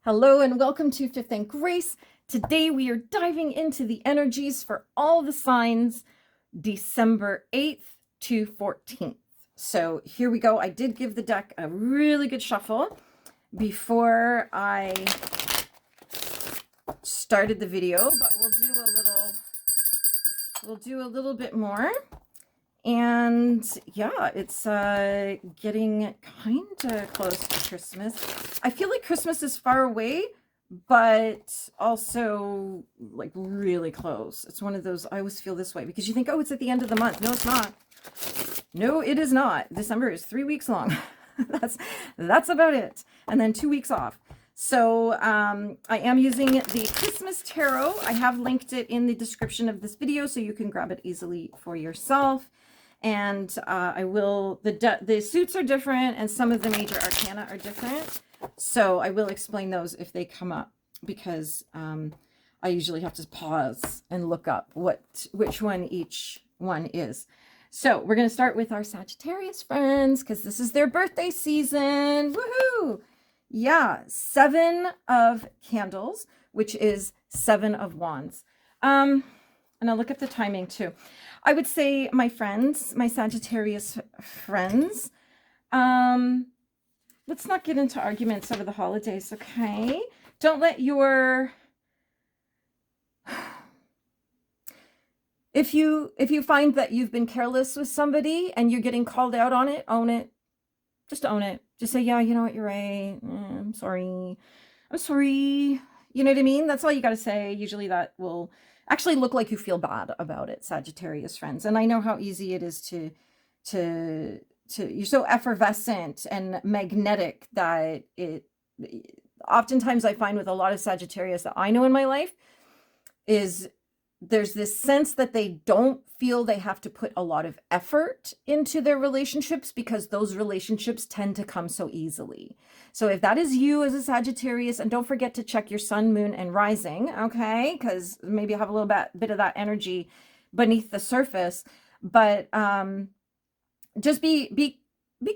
Hello and welcome to Fifth and Grace. Today we are diving into the energies for all the signs December 8th to 14th. So here we go. I did give the deck a really good shuffle before I started the video, but we'll do a little bit more. And yeah, it's getting kind of close to Christmas. I feel like Christmas is far away, but also like really close. It's one of those, I always feel this way because you think, oh, it's at the end of the month. No, it's not. No, it is not. December is 3 weeks long. That's about it. And then 2 weeks off. So I am using the Christmas Tarot. I have linked it in the description of this video so you can grab it easily for yourself. And the suits are different and some of the major arcana are different. So I will explain those if they come up because I usually have to pause and look up which one each one is. So we're going to start with our Sagittarius friends because this is their birthday season. Woohoo! Yeah, 7 of Candles, which is 7 of Wands. And I'll look at the timing too. I would say, my friends, my Sagittarius friends, let's not get into arguments over the holidays, okay? Don't let your... If you find that you've been careless with somebody and you're getting called out on it, own it. Just own it. Just say, yeah, you know what, you're right. I'm sorry. I'm sorry. You know what I mean? That's all you got to say. Usually that will actually look like you feel bad about it, Sagittarius friends. And I know how easy it is to you're so effervescent and magnetic that oftentimes I find with a lot of Sagittarius that I know in my life is there's this sense that they don't feel they have to put a lot of effort into their relationships because those relationships tend to come so easily. So if that is you as a Sagittarius, and don't forget to check your sun, moon, and rising, okay? Because maybe you have a little bit of that energy beneath the surface. But just be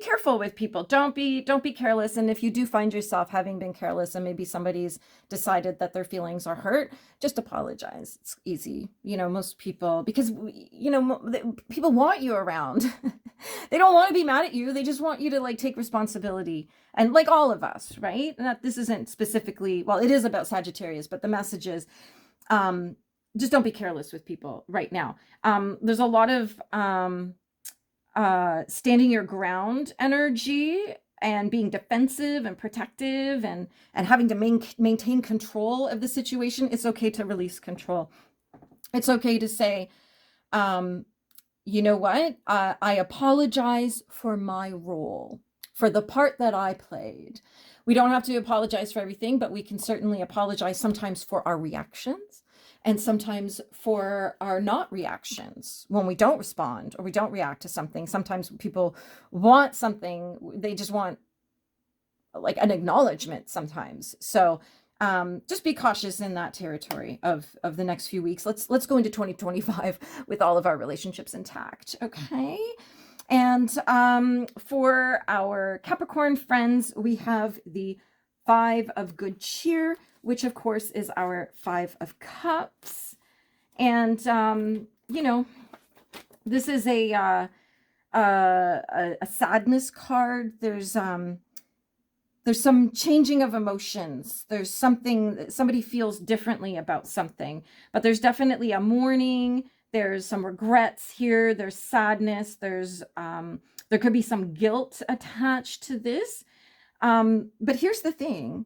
careful with people. Don't be careless. And if you do find yourself having been careless and maybe somebody's decided that their feelings are hurt, just apologize. It's easy. You know, most people, because, you know, people want you around. They don't want to be mad at you. They just want you to like take responsibility. And like all of us, right? And this isn't specifically, well, it is about Sagittarius, but the message is, just don't be careless with people right now. There's a lot of, standing your ground energy and being defensive and protective and having to maintain control of the situation. It's okay to release control. It's okay to say, you know what? I apologize for my role, for the part that I played. We don't have to apologize for everything, but we can certainly apologize sometimes for our reactions. And sometimes for our not reactions, when we don't respond or we don't react to something. Sometimes people want something, they just want like an acknowledgement sometimes. So just be cautious in that territory of the next few weeks. Let's go into 2025 with all of our relationships intact, okay? And for our Capricorn friends, we have the 5 of Good Cheer, which of course is our 5 of Cups. And, you know, this is a sadness card. There's some changing of emotions. There's something that somebody feels differently about something, but there's definitely a mourning. There's some regrets here. There's sadness. There's, there could be some guilt attached to this. But here's the thing.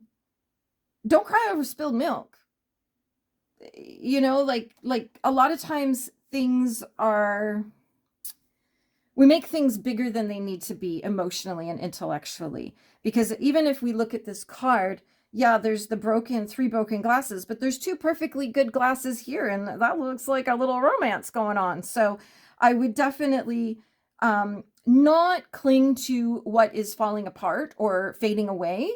Don't cry over spilled milk. You know, like a lot of times we make things bigger than they need to be emotionally and intellectually. Because even if we look at this card, yeah, there's the 3 broken glasses, but there's 2 perfectly good glasses here. And that looks like a little romance going on. So I would definitely, not cling to what is falling apart or fading away.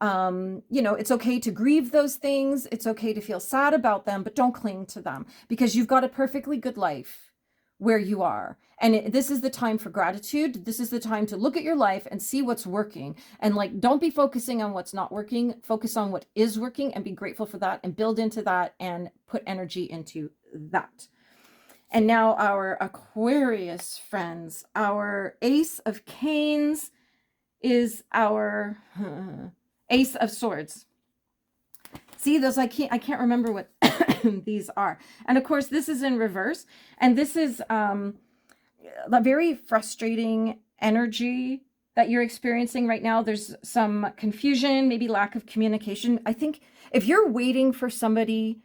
You know, it's okay to grieve those things. It's okay to feel sad about them, but don't cling to them because you've got a perfectly good life where you are. And this is the time for gratitude. This is the time to look at your life and see what's working. And like, don't be focusing on what's not working. Focus on what is working and be grateful for that and build into that and put energy into that. And now our Aquarius friends, our Ace of Canes is our Ace of Swords. See, those I can't remember what these are. And of course, this is in reverse. And this is a very frustrating energy that you're experiencing right now. There's some confusion, maybe lack of communication. I think if you're waiting for somebody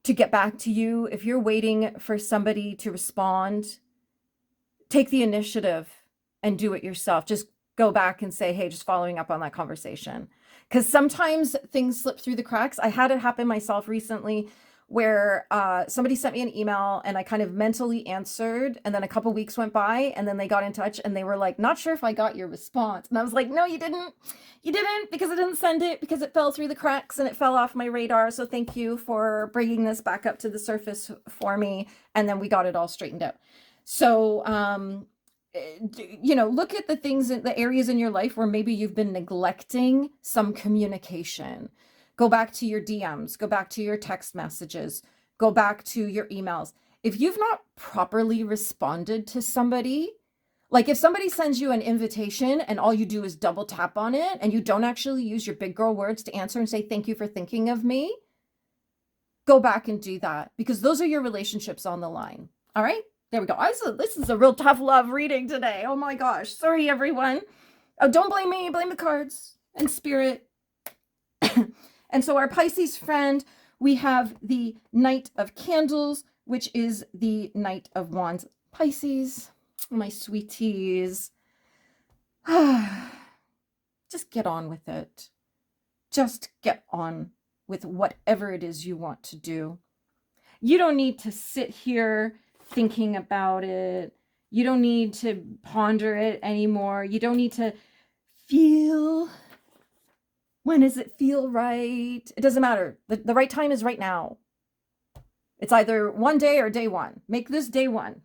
to get back to you, if you're waiting for somebody to respond, take the initiative and do it yourself. Just go back and say, hey, just following up on that conversation. Because sometimes things slip through the cracks. I had it happen myself recently where somebody sent me an email and I kind of mentally answered, and then a couple weeks went by and then they got in touch and they were like, not sure if I got your response. And I was like, no, you didn't. You didn't, because I didn't send it, because it fell through the cracks and it fell off my radar. So thank you for bringing this back up to the surface for me. And then we got it all straightened out. So, you know, look at the things, the areas in your life where maybe you've been neglecting some communication. Go back to your DMs, go back to your text messages, go back to your emails. If you've not properly responded to somebody, like if somebody sends you an invitation and all you do is double tap on it and you don't actually use your big girl words to answer and say, thank you for thinking of me, go back and do that, because those are your relationships on the line. All right, there we go. This is a real tough love reading today. Oh my gosh. Sorry, everyone. Oh, don't blame me. Blame the cards and spirit. And so our Pisces friend, we have the Knight of Candles, which is the Knight of Wands. Pisces, my sweeties, just get on with it. Just get on with whatever it is you want to do. You don't need to sit here thinking about it. You don't need to ponder it anymore. You don't need to feel. When does it feel right? It doesn't matter. The right time is right now. It's either one day or day one. Make this day one.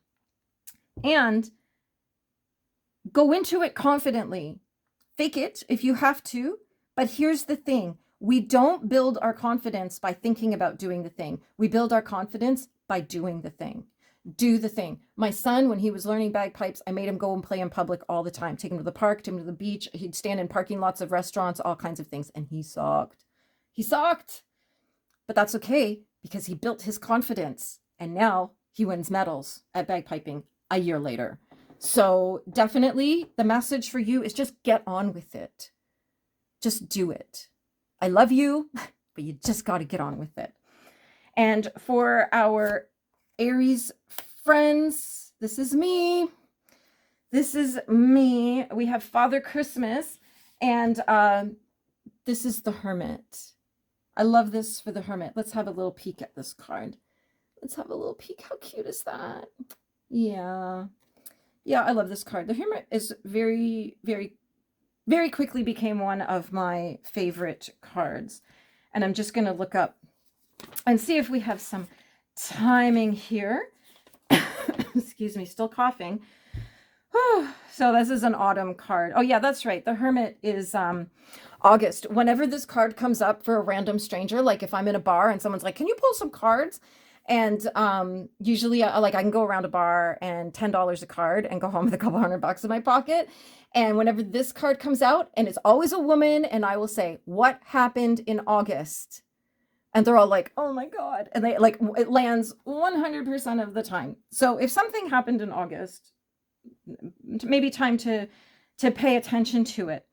And go into it confidently. Fake it if you have to. But here's the thing. We don't build our confidence by thinking about doing the thing. We build our confidence by doing the thing. Do the thing. My son, when he was learning bagpipes, I made him go and play in public all the time. Take him to the park, take him to the beach. He'd stand in parking lots of restaurants, all kinds of things. And he sucked. He sucked. But that's okay, because he built his confidence. And now he wins medals at bagpiping a year later. So definitely the message for you is just get on with it. Just do it. I love you, but you just got to get on with it. And for our Aries friends, this is me. This is me. We have Father Christmas, and this is the Hermit. I love this for the Hermit. Let's have a little peek at this card. Let's have a little peek. How cute is that? Yeah. Yeah, I love this card. The Hermit is very, very, very quickly became one of my favorite cards. And I'm just going to look up and see if we have some timing here. Excuse me, still coughing. So this is an autumn card. Oh yeah, that's right. The Hermit is August. Whenever this card comes up for a random stranger, like if I'm in a bar and someone's like, can you pull some cards? And usually I can go around a bar and $10 a card and go home with a couple $100 in my pocket. And whenever this card comes out, and it's always a woman, and I will say, what happened in August? And they're all like, oh my God. And they like, it lands 100% of the time. So if something happened in August, maybe time to pay attention to it.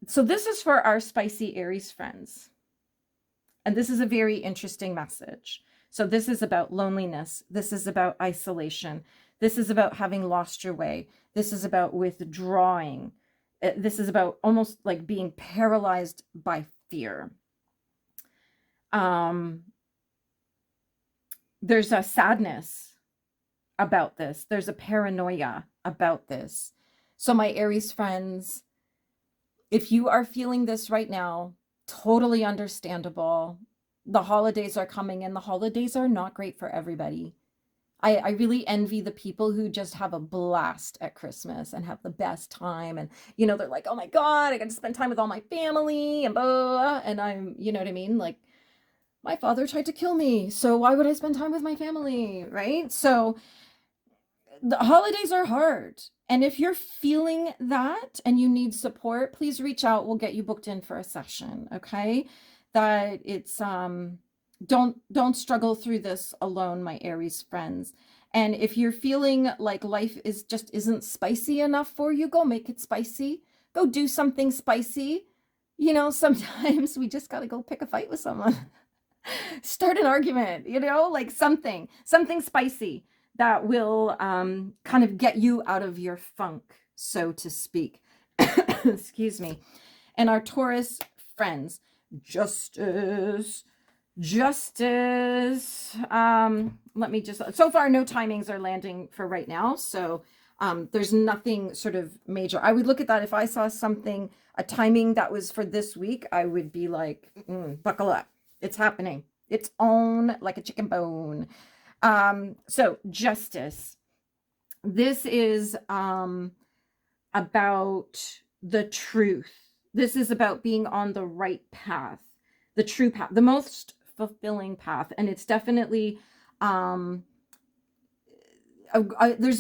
So this is for our spicy Aries friends. And this is a very interesting message. So this is about loneliness. This is about isolation. This is about having lost your way. This is about withdrawing. This is about almost like being paralyzed by fear. There's a sadness about this. There's a paranoia about this. So my Aries friends, if you are feeling this right now, totally understandable. the holidays are coming, and the holidays are not great for everybody. I really envy the people who just have a blast at Christmas and have the best time. And, they're like, oh my God, I got to spend time with all my family and blah, blah, blah. And I'm, you know what I mean? Like, my father tried to kill me, so why would I spend time with my family, right? So the holidays are hard. And if you're feeling that and you need support, please reach out. We'll get you booked in for a session, okay? That it's don't struggle through this alone, my Aries friends. And if you're feeling like life isn't spicy enough for you, go make it spicy. Go do something spicy. Sometimes we just got to go pick a fight with someone. Start an argument, like something spicy that will kind of get you out of your funk, so to speak. Excuse me. And our Taurus friends, justice. Let me just, so far no timings are landing for right now, so there's nothing sort of major. I would look at that if I saw something, a timing that was for this week, I would be like, buckle up, it's happening, it's on like a chicken bone. So justice, this is about the truth. This is about being on the right path, the true path, the most fulfilling path. And it's definitely there's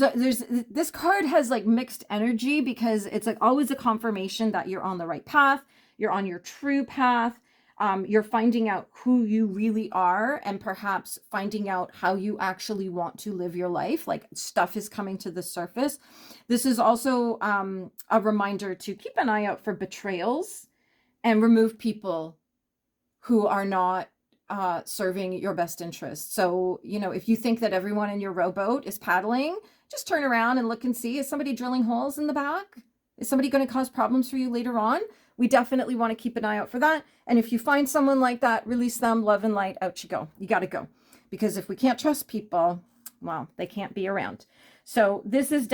this card has like mixed energy, because it's like always a confirmation that you're on the right path, you're on your true path. You're finding out who you really are, and perhaps finding out how you actually want to live your life. Like, stuff is coming to the surface. This is also a reminder to keep an eye out for betrayals and remove people who are not serving your best interest. So, if you think that everyone in your rowboat is paddling, just turn around and look and see, is somebody drilling holes in the back? Is somebody going to cause problems for you later on? We definitely want to keep an eye out for that. And if you find someone like that, release them, love and light, out you go. You got to go. Because if we can't trust people, well, they can't be around. So this is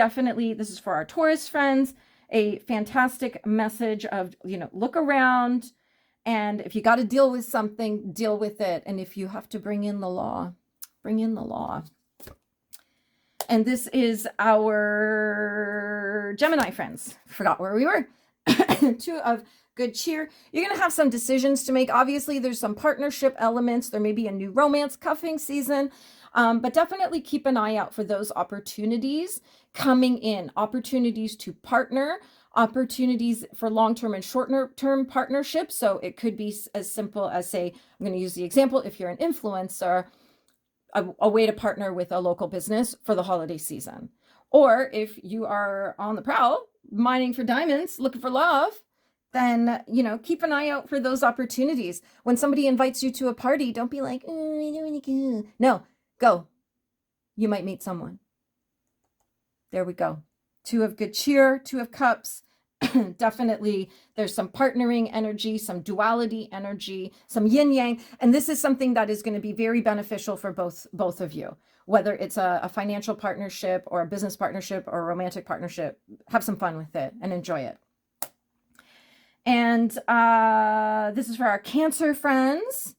for our Taurus friends, a fantastic message of, look around. And if you got to deal with something, deal with it. And if you have to bring in the law, bring in the law. And this is our Gemini friends. Forgot where we were. Two of good cheer. You're going to have some decisions to make. Obviously, there's some partnership elements. There may be a new romance cuffing season. But definitely keep an eye out for those opportunities coming in. Opportunities to partner. Opportunities for long-term and short-term partnerships. So it could be as simple as, say, I'm going to use the example, if you're an influencer, a way to partner with a local business for the holiday season. Or if you are on the prowl, mining for diamonds, looking for love, then, keep an eye out for those opportunities. When somebody invites you to a party, don't be like, oh, I don't want to go. No, go. You might meet someone. There we go. Two of good cheer, two of cups. Definitely there's some partnering energy, some duality energy, some yin yang. And this is something that is going to be very beneficial for both of you, whether it's a financial partnership or a business partnership or a romantic partnership. Have some fun with it and enjoy it. And this is for our Cancer friends.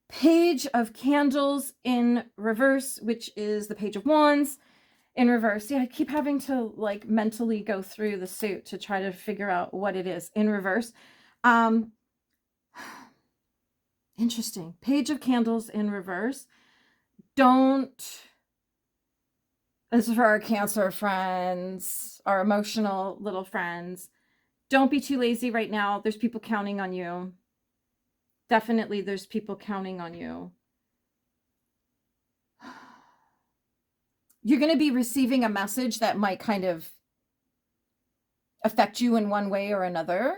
Page of Candles in reverse, which is the Page of Wands in reverse. Yeah, I keep having to like mentally go through the suit to try to figure out what it is in reverse. Interesting. Page of Candles in reverse. This is for our Cancer friends, our emotional little friends. Don't be too lazy right now. There's people counting on you. Definitely there's people counting on you. You're going to be receiving a message that might kind of affect you in one way or another.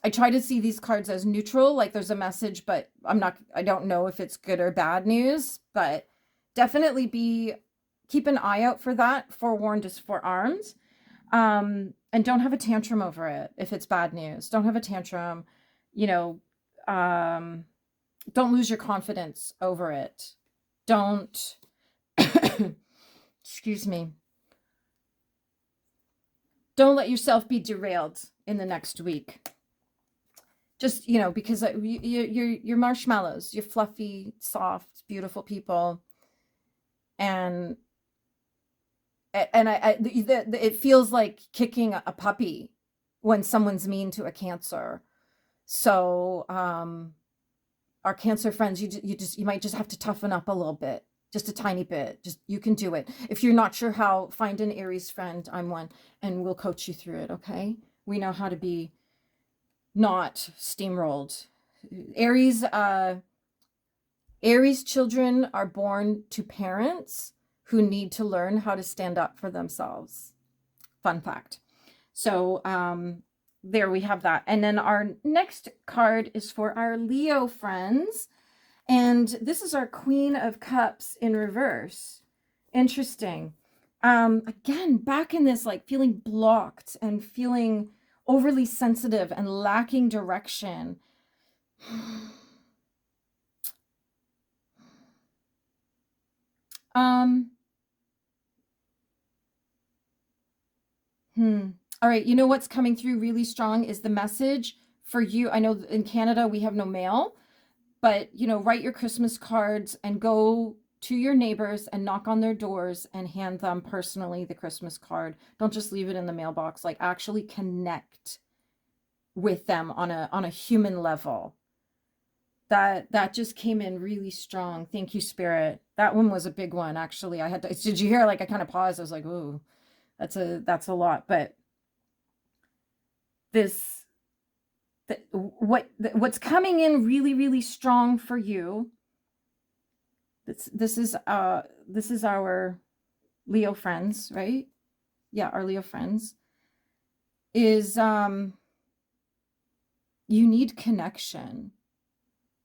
I try to see these cards as neutral, like there's a message, but I don't know if it's good or bad news, but definitely keep an eye out for that. Forewarned is forearmed. And don't have a tantrum over it if it's bad news. Don't have a tantrum. Don't lose your confidence over it. Don't, excuse me. Don't let yourself be derailed in the next week. Just, because you're marshmallows, you're fluffy, soft, beautiful people. And it feels like kicking a puppy when someone's mean to a Cancer. So, our Cancer friends, you might just have to toughen up a little bit, just a tiny bit. Just, you can do it. If you're not sure how, find an Aries friend. I'm one, and we'll coach you through it. Okay, we know how to be not steamrolled. Aries, Aries children are born to parents who need to learn how to stand up for themselves. Fun fact. So, there we have that. And then our next card is for our Leo friends. And this is our Queen of Cups in reverse. Interesting. Again, back in this, like, feeling blocked and feeling overly sensitive and lacking direction. All right, you know what's coming through really strong is the message for you. I know in Canada we have no mail, but write your Christmas cards and go to your neighbors and knock on their doors and hand them personally the Christmas card. Don't just leave it in the mailbox. Like, actually connect with them on a human level. That just came in really strong. Thank you, Spirit. That one was a big one, actually. I had to, did you hear, like, I kind of paused. I was like, ooh, that's a lot. But what's coming in really, really strong for you. This is our Leo friends, right? Yeah, our Leo friends is you need connection.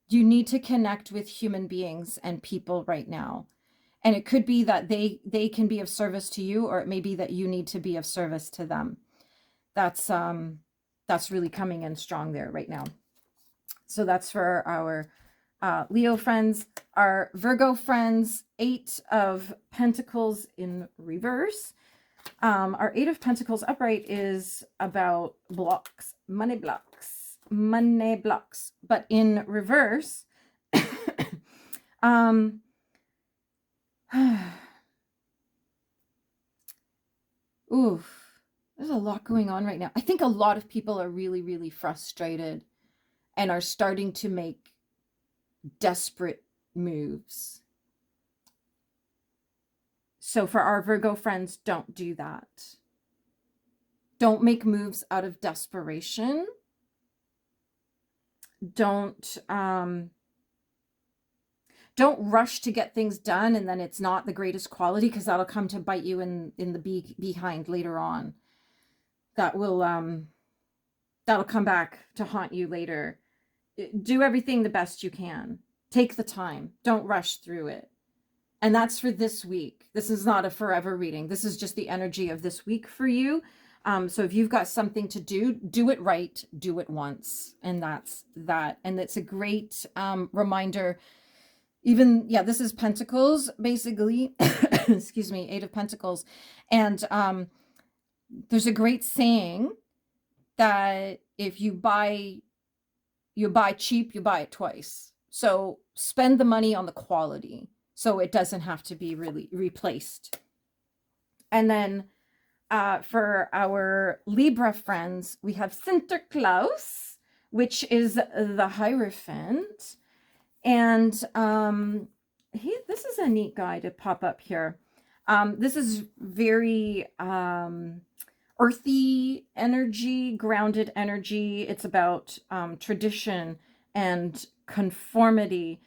You need to connect with human beings and people right now. And it could be that they can be of service to you, or it may be that you need to be of service to them. That's really coming in strong there right now. So that's for our Leo friends. Our Virgo friends, 8 of Pentacles in reverse. Our 8 of Pentacles upright is about blocks, money blocks, but in reverse, oof, there's a lot going on right now. I think a lot of people are really, really frustrated and are starting to make desperate moves. So for our Virgo friends, don't do that. Don't make moves out of desperation. Don't rush to get things done and then it's not the greatest quality, because that'll come to bite you in the behind later on. That will that'll come back to haunt you later. Do everything the best you can. Take the time. Don't rush through it. And that's for this week. This is not a forever reading. This is just the energy of this week for you. So if you've got something to do, do it right, do it once. And that's that. And it's a great reminder. Even, yeah, this is Pentacles, basically. Excuse me, 8 of Pentacles. And there's a great saying that if you buy cheap, you buy it twice. So spend the money on the quality, so it doesn't have to be really replaced. And then for our Libra friends, we have Sinterklaas, which is the Hierophant. And this is a neat guy to pop up here. This is very earthy energy, grounded energy. It's about tradition and conformity.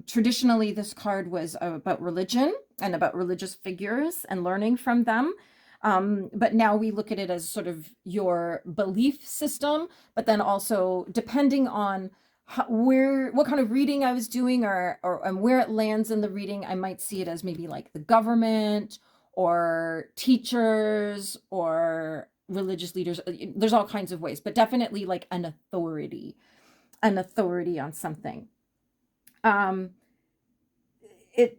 Traditionally, this card was about religion and about religious figures and learning from them. But now we look at it as sort of your belief system, but then also depending on what kind of reading I was doing or where it lands in the reading, I might see it as maybe like the government or teachers or religious leaders. There's all kinds of ways, but definitely like an authority on something.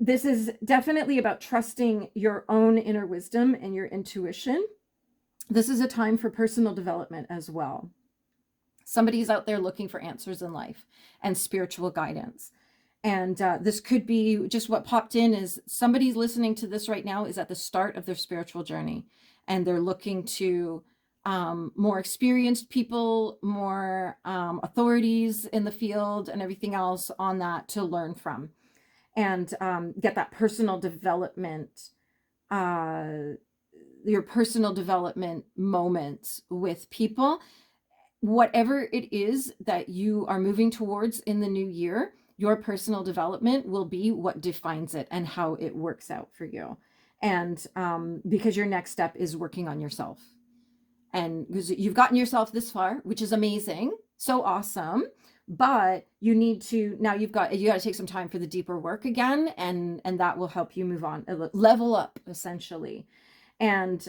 This is definitely about trusting your own inner wisdom and your intuition. This is a time for personal development as well. Somebody's out there looking for answers in life and spiritual guidance. And this could be just what popped in is somebody's listening to this right now is at the start of their spiritual journey, and they're looking to more experienced people, more authorities in the field and everything else on that to learn from, and get that personal development, your personal development moments with people. Whatever it is that you are moving towards in the new year, your personal development will be what defines it and how it works out for you. And because your next step is working on yourself. And because you've gotten yourself this far, which is amazing, so awesome. But you need to, now you got to take some time for the deeper work again, and that will help you move on, level up essentially. And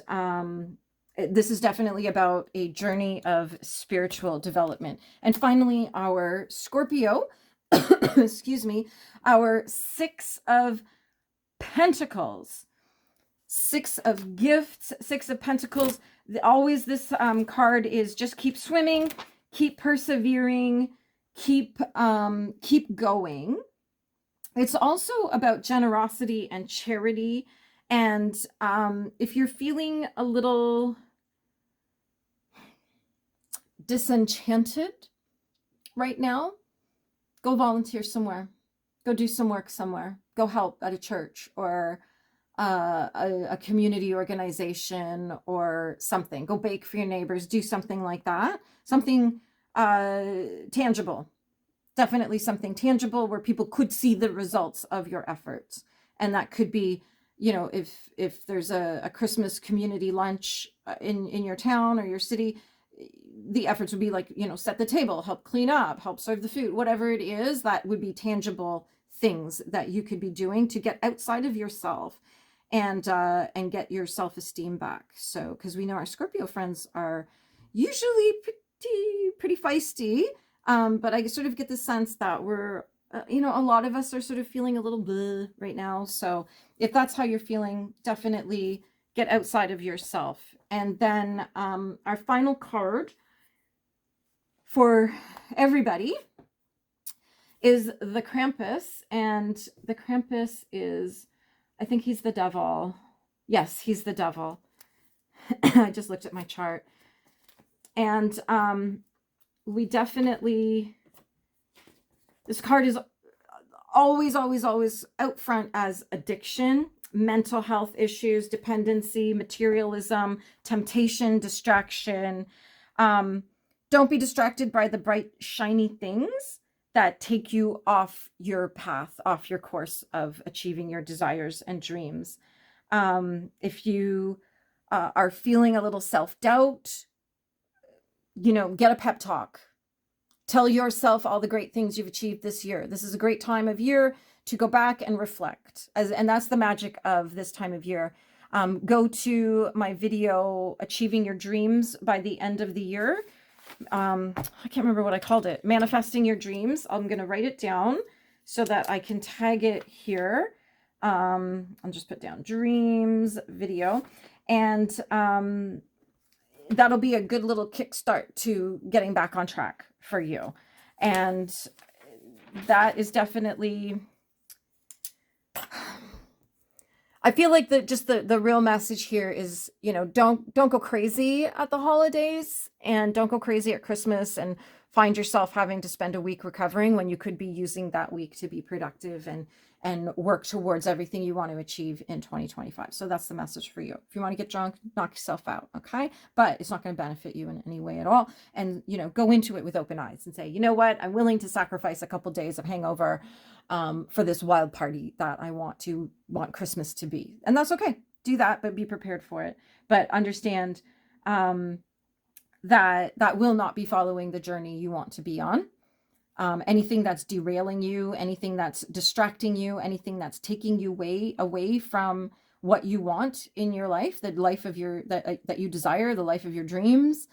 this is definitely about a journey of spiritual development. And finally, our Scorpio, excuse me, our Six of Pentacles, Six of Gifts, Six of Pentacles. Always this card is just keep swimming, keep persevering, keep going. It's also about generosity and charity. And if you're feeling a little disenchanted right now, go volunteer somewhere. Go do some work somewhere. Go help at a church or a community organization or something. Go bake for your neighbors. Do something like that. Something tangible. Definitely something tangible where people could see the results of your efforts. And that could be, you know, if there's a Christmas community lunch in your town or your city, the efforts would be like, you know, set the table, help clean up, help serve the food, whatever it is, that would be tangible things that you could be doing to get outside of yourself and get your self-esteem back. So, because we know our Scorpio friends are usually pretty feisty, but I sort of get the sense that we're, you know, a lot of us are sort of feeling a little bleh right now. So if that's how you're feeling, definitely get outside of yourself. And then our final card for everybody is the Krampus. And the Krampus is, I think he's the devil. Yes, he's the devil. I just looked at my chart. And we definitely, this card is always out front as addiction, mental health issues, dependency, materialism, temptation, distraction. Don't be distracted by the bright, shiny things that take you off your path, off your course of achieving your desires and dreams. If you are feeling a little self-doubt, you know, get a pep talk. Tell yourself all the great things you've achieved this year. This is a great time of year to go back and reflect. And that's the magic of this time of year. Go to my video, Achieving Your Dreams by the End of the Year. I can't remember what I called it. Manifesting Your Dreams. I'm going to write it down so that I can tag it here. I'll just put down dreams video. And that'll be a good little kickstart to getting back on track for you. And that is definitely, I feel like the real message here is, you know, don't go crazy at the holidays, and don't go crazy at Christmas and find yourself having to spend a week recovering when you could be using that week to be productive and work towards everything you want to achieve in 2025. So that's the message for you. If you want to get drunk, knock yourself out, okay? But it's not going to benefit you in any way at all. And, you know, go into it with open eyes and say, you know what? I'm willing to sacrifice a couple days of hangover for this wild party that I want Christmas to be. And that's okay. Do that, but be prepared for it. But understand that will not be following the journey you want to be on. Anything that's derailing you, anything that's distracting you, anything that's taking you away from what you want in your life, the life of that you desire, the life of your dreams.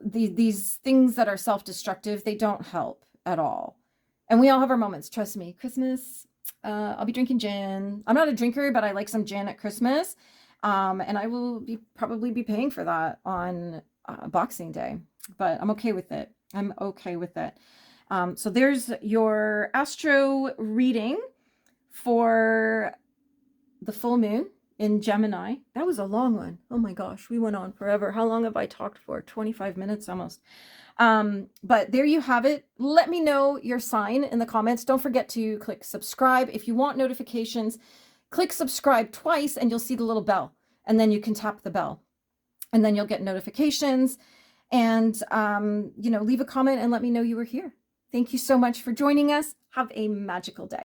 These things that are self-destructive, they don't help at all. And we all have our moments. Trust me. Christmas, I'll be drinking gin. I'm not a drinker, but I like some gin at Christmas. And I will probably be paying for that on Boxing Day, but I'm okay with it. I'm okay with it. So there's your astro reading for the full moon in Gemini. That was a long one. Oh my gosh, we went on forever. How long have I talked for? 25 minutes almost. But there you have it. Let me know your sign in the comments. Don't forget to click subscribe. If you want notifications, click subscribe twice and you'll see the little bell. And then you can tap the bell. And then you'll get notifications. And, you know, leave a comment and let me know you were here. Thank you so much for joining us. Have a magical day.